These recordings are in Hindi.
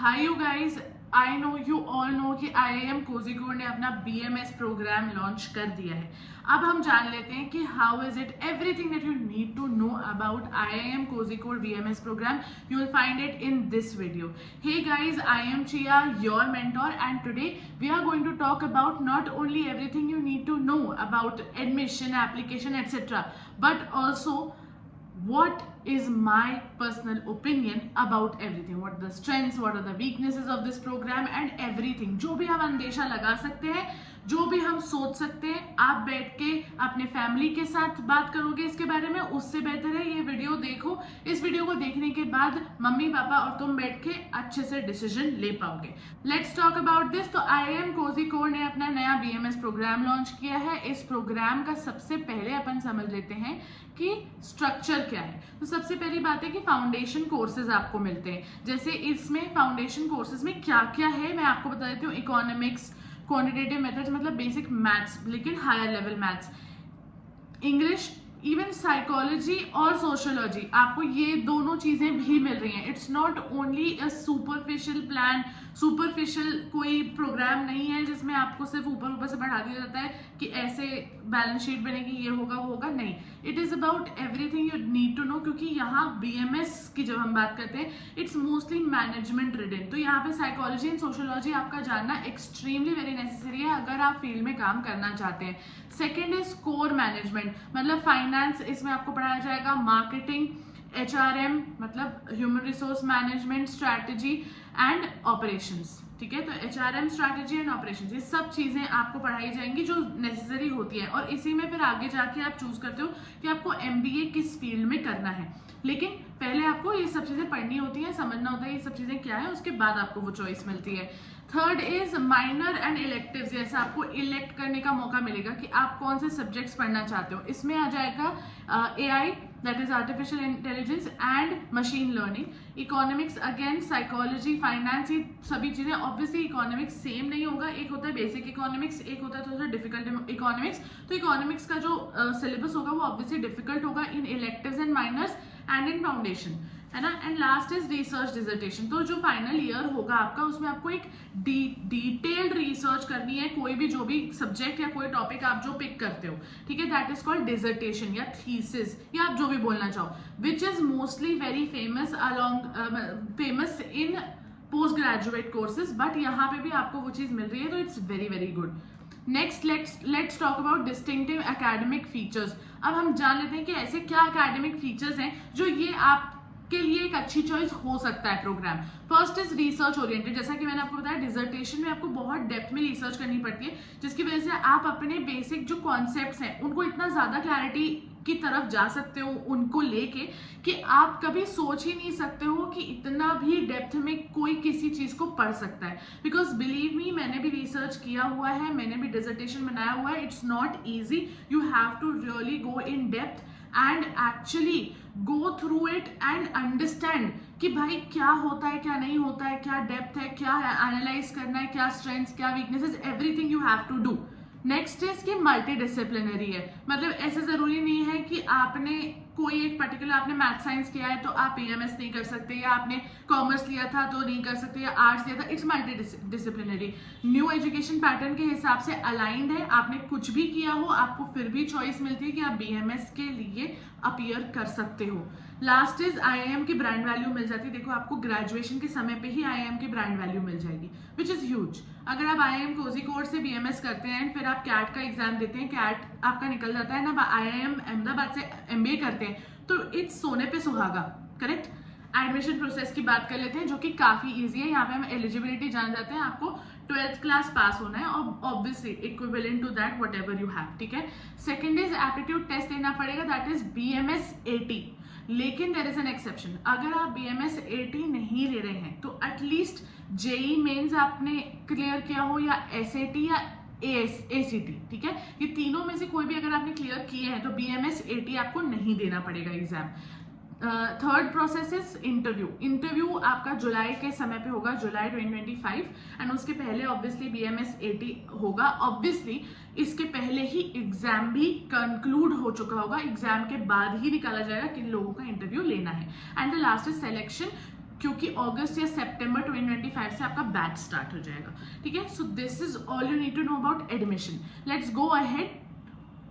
Hi you guys, I know you all know कि IIM कोझिकोड ने अपना BMS प्रोग्राम लॉन्च कर दिया है। अब हम जान लेते हैं कि how is it, everything that you need to know about IIM Kozhikode BMS program. You will find it in this video. Hey guys, I am Chia, your mentor, and today we are going to talk about not only everything you need to know about admission, application, etc., but also what is my personal opinion about everything, what are the strengths, what are the weaknesses of this program and everything. जो भी हम अंदेशा लगा सकते हैं, जो भी हम सोच सकते हैं, आप बैठ के अपने फैमिली के साथ बात करोगे इसके बारे में, उससे बेहतर है ये वीडियो देखो। इस वीडियो को देखने के बाद मम्मी पापा और तुम बैठ के अच्छे से डिसीजन ले पाओगे। Let's talk about this. तो IIM कोझिकोड ने अपना नया BMS प्रोग्राम लॉन्च किया है। इस प्रोग्राम का सबसे पहले अपन समझ लेते हैं कि स्ट्रक्चर क्या है। तो सबसे पहली बात है कि फाउंडेशन कोर्सेज आपको मिलते हैं। जैसे इसमें फाउंडेशन कोर्सेज में क्या क्या है मैं आपको बता देती हूँ। इकोनॉमिक्स, क्वांटिटेटिव मेथड्स मतलब बेसिक मैथ्स लेकिन higher level maths, English, even psychology और सोशियोलॉजी, आपको ये दोनों चीजें भी मिल रही हैं। It's not only a superficial plan, superficial कोई प्रोग्राम नहीं है जिसमें आपको सिर्फ ऊपर ऊपर से बढ़ा दिया जाता है कि ऐसे बैलेंस शीट बनेगी, ये होगा वो होगा, नहीं। It is about everything you need to know, क्योंकि यहाँ BMS की जब हम बात करते हैं इट्स मोस्टली मैनेजमेंट रिलेटेड। तो यहाँ पे साइकोलॉजी एंड सोशियोलॉजी आपका जानना एक्सट्रीमली वेरी नेसेसरी है अगर आप फील्ड में काम करना चाहते हैं। सेकेंड इज कोर मैनेजमेंट, मतलब फाइनेंस, इसमें आपको पढ़ाया जाएगा मार्केटिंग, HRM मतलब human resource management, strategy and operations. ठीक है, तो HRM, स्ट्रैटेजी एंड ऑपरेशंस, ये सब चीजें आपको पढ़ाई जाएंगी जो नेसेसरी होती है। और इसी में फिर आगे जाके आप चूज करते हो कि आपको MBA किस फील्ड में करना है। लेकिन पहले आपको ये सब चीजें पढ़नी होती है, समझना होता है ये सब चीजें क्या है, उसके बाद आपको वो चॉइस मिलती है। Third is minor and electives, जैसे आपको इलेक्ट करने का मौका मिलेगा कि आप कौन से सब्जेक्ट्स पढ़ना चाहते हो। इसमें आ जाएगा AI that is artificial intelligence and machine learning, economics again, psychology, finance, ये सभी चीजें। ऑब्वियसली इकोनॉमिक्स सेम नहीं होगा, एक होता है बेसिक इकोनॉमिक्स, एक होता है थोड़ा सा डिफिकल्ट इकोनॉमिक्स। तो इकोनॉमिक्स का जो सिलेबस होगा वो ऑब्वियसली डिफिकल्ट होगा in electives and minors and in foundation, है ना। And last is research dissertation. तो जो फाइनल ईयर होगा आपका उसमें आपको एक डिटेल्ड रिसर्च करनी है, कोई भी जो भी सब्जेक्ट या कोई टॉपिक आप जो पिक करते हो, ठीक है, दैट इज कॉल्ड डिसर्टेशन या थीसिस या आप जो भी बोलना चाहो, which is mostly very famous famous in post graduate courses, but यहाँ पे भी आपको वो चीज मिल रही है, तो it's very very good. Next let's talk about distinctive academic features. अब हम जान लेते हैं कि ऐसे क्या एकेडमिक फीचर्स हैं जो ये आप के लिए एक अच्छी चॉइस हो सकता है programme. First is research oriented, जैसा कि मैंने आपको बताया डिसर्टेशन में आपको बहुत डेप्थ में रिसर्च करनी पड़ती है, जिसकी वजह से आप अपने बेसिक जो कॉन्सेप्ट्स हैं उनको इतना ज्यादा क्लैरिटी की तरफ जा सकते हो उनको लेके कि आप कभी सोच ही नहीं सकते हो कि इतना भी डेप्थ में कोई किसी चीज को पढ़ सकता है। बिकॉज बिलीव मी, मैंने भी रिसर्च किया हुआ है, मैंने भी डिसर्टेशन बनाया हुआ है। It's not easy, you have to really go in depth and actually go through it and understand कि भाई क्या होता है, क्या नहीं होता है, क्या डेप्थ है, क्या है, एनालाइज करना है, क्या स्ट्रेंथ्स, क्या weaknesses, everything you have to do. Next is कि मल्टी डिसिप्लिनरी है, मतलब ऐसे जरूरी नहीं है कि आपने कोई एक पर्टिकुलर, आपने मैथ साइंस किया है तो आप BMS नहीं कर सकते, या आपने कॉमर्स लिया था तो नहीं कर सकते, या आर्ट्स लिया था। It's multi disciplinary, new education pattern के हिसाब से अलाइंड है। आपने कुछ भी किया हो आपको फिर भी चॉइस मिलती है कि आप BMS के लिए अपीयर कर सकते हो। लास्ट इज IIM की ब्रांड वैल्यू मिल जाती है। देखो आपको ग्रेजुएशन के समय पे ही IIM की ब्रांड वैल्यू मिल जाएगी, विच इज ह्यूज। अगर आप IIM कोझिकोड से BMS करते हैं फिर आप CAT का एग्जाम देते हैं, CAT आपका निकल जाता है ना, IIM अहमदाबाद से MBA करते हैं, तो इट्स सोने पे सुहागा, करेक्ट। एडमिशन प्रोसेस की बात कर लेते हैं जो कि काफी इजी है। यहाँ पे हम एलिजिबिलिटी जान जाते हैं, आपको 12th क्लास पास होना है और obviously equivalent to that whatever you have, ठीक है। सेकेंड इज एप्टीट्यूड टेस्ट देना पड़ेगा, दैट इज BMS 80। लेकिन देयर इज एन एक्सेप्शन, अगर आप BMS 80 नहीं ले रहे हैं तो एटलीस्ट JEE मेंस आपने क्लियर किया हो, या SAT या ACT, ठीक है, ये तीनों में से कोई भी अगर आपने क्लियर किए हैं तो BMS 80 आपको नहीं देना पड़ेगा exam. Third process is interview आपका जुलाई के समय पे होगा, जुलाई 2025, एंड उसके पहले ऑब्वियसली BMS 80 होगा। ऑब्वियसली इसके पहले ही एग्जाम भी कंक्लूड हो चुका होगा, एग्जाम के बाद ही निकाला जाएगा किन लोगों का इंटरव्यू लेना है। And the last is selection. क्योंकि अगस्त या सितंबर 2025 से आपका बैच स्टार्ट हो जाएगा, ठीक है। So this is all you need to know about admission. Let's go ahead.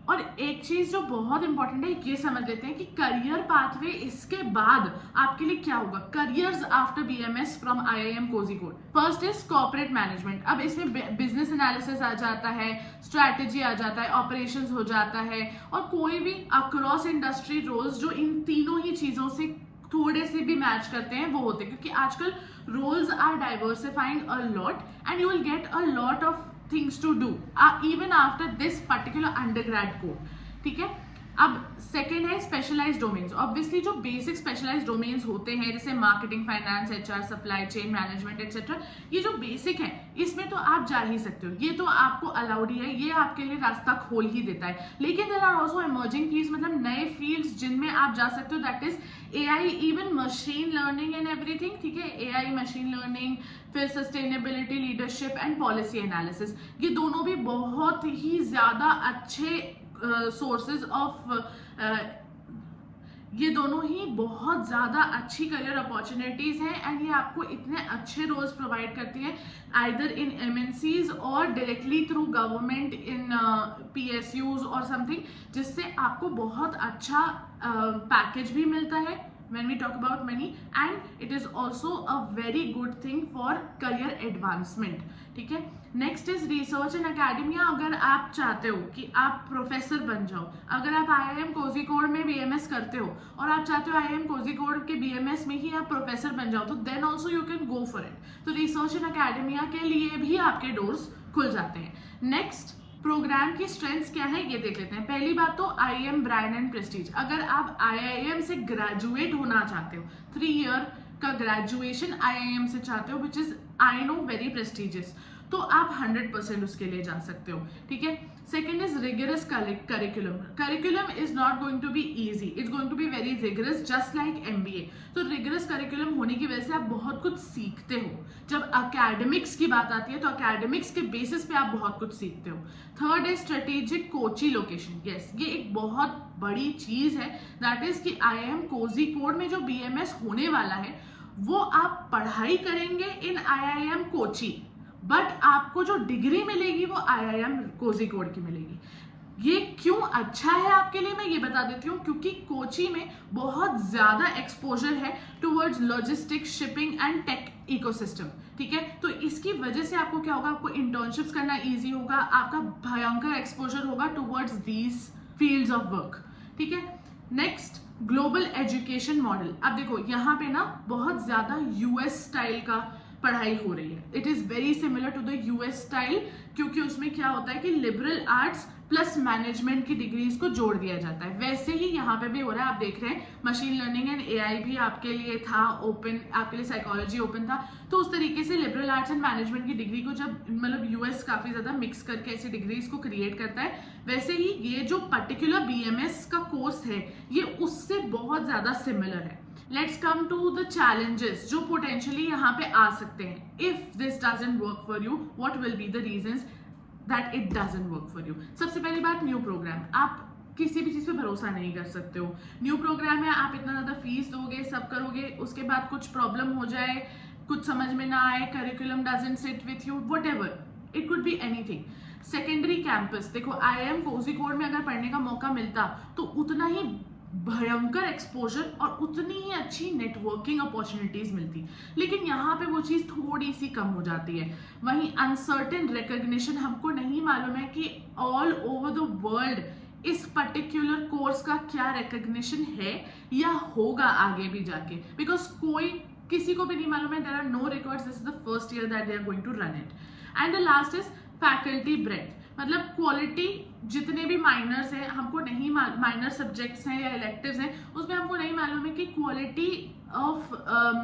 और एक चीज जो बहुत इंपॉर्टेंट है ये समझ लेते हैं कि करियर पाथवे इसके बाद आपके लिए क्या होगा। Careers after BMS from IIM Kozhikode. First is corporate management. अब इसमें बिजनेस एनालिसिस आ जाता है, स्ट्रैटेजी आ जाता है, ऑपरेशंस हो जाता है, और कोई भी अक्रॉस इंडस्ट्री रोल्स जो इन तीनों ही चीजों से थोड़े से भी मैच करते हैं वो होते हैं, क्योंकि आजकल roles are diversifying a lot and you will get a lot of things to do even after this particular undergrad course, ठीक है। अब सेकेंड है स्पेशलाइज्ड डोमेन्स। ऑब्वियसली जो बेसिक स्पेशलाइज्ड डोमेन्स होते हैं जैसे marketing, finance, HR, supply chain management etcetera, ये जो बेसिक है इसमें तो आप जा ही सकते हो, ये तो आपको अलाउड ही है, ये आपके लिए रास्ता खोल ही देता है। लेकिन there are also emerging fields, मतलब नए फील्ड्स जिनमें आप जा सकते हो, that is AI, even machine learning and everything, ठीक है। एआई, मशीन लर्निंग, फिर sustainability, leadership and policy analysis, ये दोनों भी बहुत ही ज्यादा अच्छे सोर्सेज ऑफ ये दोनों ही बहुत ज़्यादा अच्छी करियर अपॉर्चुनिटीज़ हैं एंड ये आपको इतने अच्छे रोल्स प्रोवाइड करती हैं आइदर इन एमएनसीज और directly through government in PSUs और समथिंग, जिससे आपको बहुत अच्छा पैकेज भी मिलता है when we talk about money, and it is also a very good thing for career advancement, ठीक है। Next is research and academia. अगर आप चाहते हो कि आप प्रोफेसर बन जाओ, अगर आप आईआईएम कोझिकोड में बीएमएस करते हो और आप चाहते हो आईआईएम कोझिकोड के बीएमएस में ही आप प्रोफेसर बन जाओ, तो then also you can go for it. तो रिसर्च एंड एकेडमिया के लिए भी आपके डोर्स खुल जाते हैं। नेक्स्ट, प्रोग्राम की स्ट्रेंथ्स क्या है ये देख लेते हैं। पहली बात तो आईआईएम ब्रांड एंड प्रेस्टीज। अगर आप आईआईएम से ग्रेजुएट होना चाहते हो, 3 ईयर का ग्रेजुएशन आईआईएम से चाहते हो, which is I know very prestigious, तो आप 100% उसके लिए जा सकते हो, ठीक है। Second is rigorous curriculum. Curriculum is not going to be easy, it's going to be very rigorous just like MBA. तो रिगरस करिकुलम होने की वजह से आप बहुत कुछ सीखते हो। जब अकेडमिक्स की बात आती है तो अकेडमिक्स के बेसिस पे आप बहुत कुछ सीखते हो। Third is strategic Kochi location. Yes, ये एक बहुत बड़ी चीज है, दैट इज कि आईआईएम कोझिकोड में जो बीएमएस होने वाला है वो आप पढ़ाई करेंगे इन आईआईएम कोची, बट आपको जो डिग्री मिलेगी वो आईआईएम कोझिकोड की मिलेगी। ये क्यों अच्छा है आपके लिए मैं ये बता देती हूँ, क्योंकि कोची में बहुत ज्यादा एक्सपोजर है towards logistics, shipping and tech ecosystem, ठीक है। तो इसकी वजह से आपको क्या होगा, आपको इंटर्नशिप्स करना इजी होगा, आपका भयंकर एक्सपोजर होगा towards these fields of work, ठीक है। Next, global education model. अब देखो यहाँ पे ना बहुत ज्यादा यूएस स्टाइल का पढ़ाई हो रही है। It is very similar to the US style, क्योंकि उसमें क्या होता है कि लिबरल आर्ट्स प्लस मैनेजमेंट की डिग्रीज को जोड़ दिया जाता है। वैसे ही यहाँ पे भी हो रहा है, आप देख रहे हैं मशीन लर्निंग एंड एआई भी आपके लिए था ओपन, आपके लिए साइकोलॉजी ओपन था। तो उस तरीके से लिबरल आर्ट्स एंड मैनेजमेंट की डिग्री को जब मतलब यूएस काफी ज्यादा मिक्स करके ऐसी डिग्रीज को क्रिएट करता है, वैसे ही ये जो पर्टिकुलर बीएमएस का कोर्स है ये उससे बहुत ज्यादा सिमिलर है। Let's come to the challenges जो पोटेंशियली यहाँ पे आ सकते हैं। If this doesn't work for you, what will be the reasons that it doesn't work for you. सबसे पहली बात, न्यू प्रोग्राम। आप किसी भी चीज पे भरोसा नहीं कर सकते हो। न्यू प्रोग्राम है, आप इतना ज्यादा फीस दोगे, सब करोगे, उसके बाद कुछ प्रॉब्लम हो जाए, कुछ समझ में ना आए, curriculum doesn't sit with you, whatever, it could be anything. Secondary campus, देखो आईआईएम कोझिकोड में अगर पढ़ने का मौका मिलता तो उतना ही भयंकर एक्सपोजर और उतनी ही अच्छी नेटवर्किंग अपॉर्चुनिटीज मिलती, लेकिन यहाँ पे वो चीज थोड़ी सी कम हो जाती है। वहीं अनसर्टेन रिकॉग्निशन, हमको नहीं मालूम है कि ऑल ओवर द वर्ल्ड इस पर्टिकुलर कोर्स का क्या रिकॉग्निशन है या होगा आगे भी जाके, बिकॉज कोई किसी को भी नहीं मालूम है। There are no records, this is the first year that they are going to run it. And the last is faculty breadth, मतलब क्वालिटी। जितने भी माइनर्स हैं, हमको नहीं माइनर सब्जेक्ट्स हैं या इलेक्टिव्स हैं, उसमें हमको नहीं मालूम है कि क्वालिटी ऑफ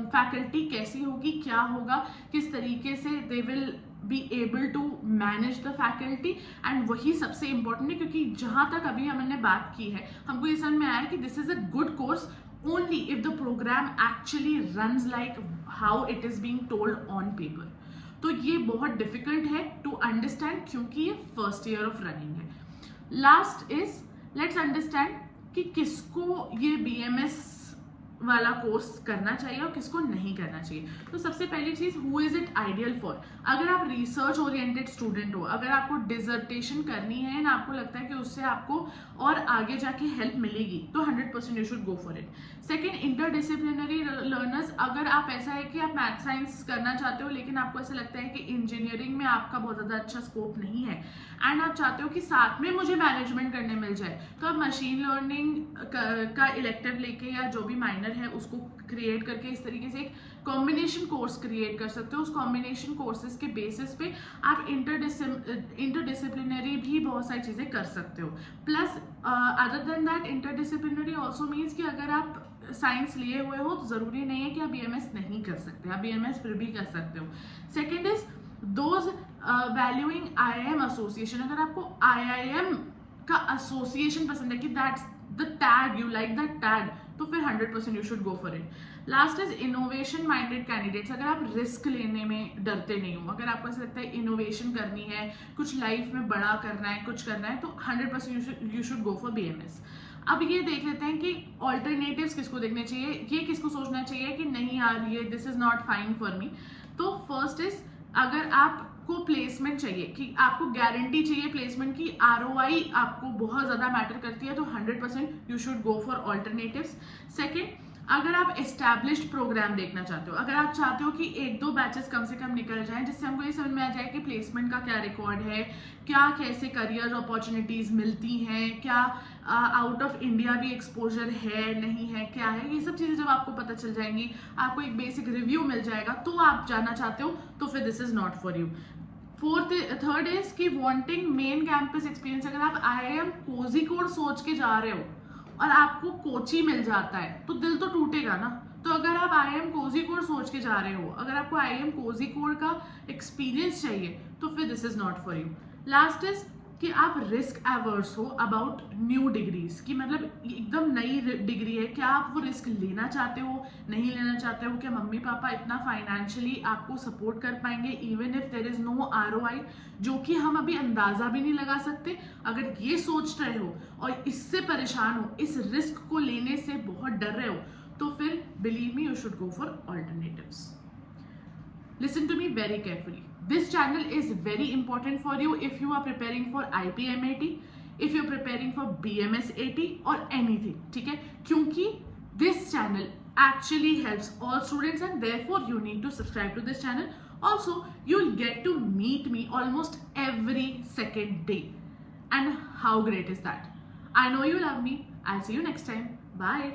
फैकल्टी कैसी होगी, क्या होगा, किस तरीके से they will be able to manage the faculty. And वही सबसे इंपॉर्टेंट है, क्योंकि जहां तक अभी हमने बात की है, हमको ये समझ में आया कि this is a good course only if the program actually runs like how it is being told on paper. तो ये बहुत डिफिकल्ट है टू अंडरस्टैंड, क्योंकि ये फर्स्ट ईयर ऑफ रनिंग है। लास्ट इज लेट्स अंडरस्टैंड कि किसको ये बीएमएस वाला कोर्स करना चाहिए और किसको नहीं करना चाहिए। तो सबसे पहली चीज, who is it ideal for. अगर आप रिसर्च ओरिएंटेड स्टूडेंट हो, अगर आपको डिजर्टेशन करनी है एंड आपको लगता है कि उससे आपको और आगे जाके हेल्प मिलेगी, तो 100% you should go for it. Second, interdisciplinary learners. अगर आप ऐसा है कि आप मैथ साइंस करना चाहते हो लेकिन आपको ऐसा लगता है कि इंजीनियरिंग में आपका बहुत ज़्यादा अच्छा स्कोप नहीं है एंड आप चाहते हो कि साथ में मुझे मैनेजमेंट करने मिल जाए, तो आप मशीन लर्निंग का इलेक्टिव लेके या जो भी माइनर है उसको क्रिएट करके इस तरीके से एक कॉम्बिनेशन कोर्स क्रिएट कर सकते हो। उस कॉम्बिनेशन कोर्सेज के बेसिस पे आप इंटरडिसिप्लिनरी भी बहुत सारी चीज़ें कर सकते हो। Plus other than that, interdisciplinary also means कि अगर आप साइंस लिए हुए हो तो ज़रूरी नहीं है कि आप बीएमएस नहीं कर सकते, आप बीएमएस फिर भी कर सकते हो। Second is those valuing IIM association. अगर आपको आईआईएम का एसोसिएशन पसंद है कि that's the tag, you like that tag, तो फिर 100% you should go for it. Last is innovation minded candidates. अगर आप रिस्क लेने में डरते नहीं हो, अगर आपको ऐसा लगता है इनोवेशन करनी है, कुछ लाइफ में बड़ा करना है, कुछ करना है, तो 100% you should go for BMS. अब ये देख लेते हैं कि ऑल्टरनेटिव्स किसको देखने चाहिए, ये किसको सोचना चाहिए कि नहीं यार ये this is not fine for me. तो फर्स्ट इज, अगर आपको प्लेसमेंट चाहिए, कि आपको गारंटी चाहिए प्लेसमेंट की, आरओआई आपको बहुत ज़्यादा मैटर करती है, तो 100% you should go for alternatives. Second, अगर आप एस्टैब्लिश्ड प्रोग्राम देखना चाहते हो, अगर आप चाहते हो कि 1-2 बैचेस कम से कम निकल जाएं जिससे हमको ये समझ में आ जाए कि प्लेसमेंट का क्या रिकॉर्ड है, क्या कैसे करियर अपॉर्चुनिटीज़ मिलती हैं, क्या आउट ऑफ इंडिया भी एक्सपोजर है नहीं है, क्या है, ये सब चीज़ें जब आपको पता चल जाएंगी, आपको एक बेसिक रिव्यू मिल जाएगा, तो आप जाना चाहते हो, तो फिर this is not for you. Third is कि वांटिंग मेन कैंपस एक्सपीरियंस। अगर आप आईआईएम कोझिकोड सोच के जा रहे हो और आपको कोची मिल जाता है तो दिल तो टूटेगा ना। तो अगर आप आईआईएम कोझिकोड सोच के जा रहे हो, अगर आपको आईआईएम कोझिकोड का एक्सपीरियंस चाहिए, तो फिर this is not for you. Last is कि आप रिस्क एवर्स हो अबाउट न्यू डिग्रीज, कि मतलब एकदम नई डिग्री है, क्या आप वो रिस्क लेना चाहते हो, नहीं लेना चाहते हो, क्या मम्मी पापा इतना फाइनेंशियली आपको सपोर्ट कर पाएंगे even if there is no ROI, जो कि हम अभी अंदाजा भी नहीं लगा सकते। अगर ये सोच रहे हो और इससे परेशान हो, इस रिस्क को लेने से बहुत डर रहे हो, तो फिर believe me, you should go for alternatives. Listen to me very carefully. This channel is very important for you if you are preparing for IPMAT, if you're preparing for BMS-AT or anything, ठीक है? क्योंकि this channel actually helps all students and therefore you need to subscribe to this channel. Also, you'll get to meet me almost every second day. And how great is that? I know you love me. I'll see you next time. Bye.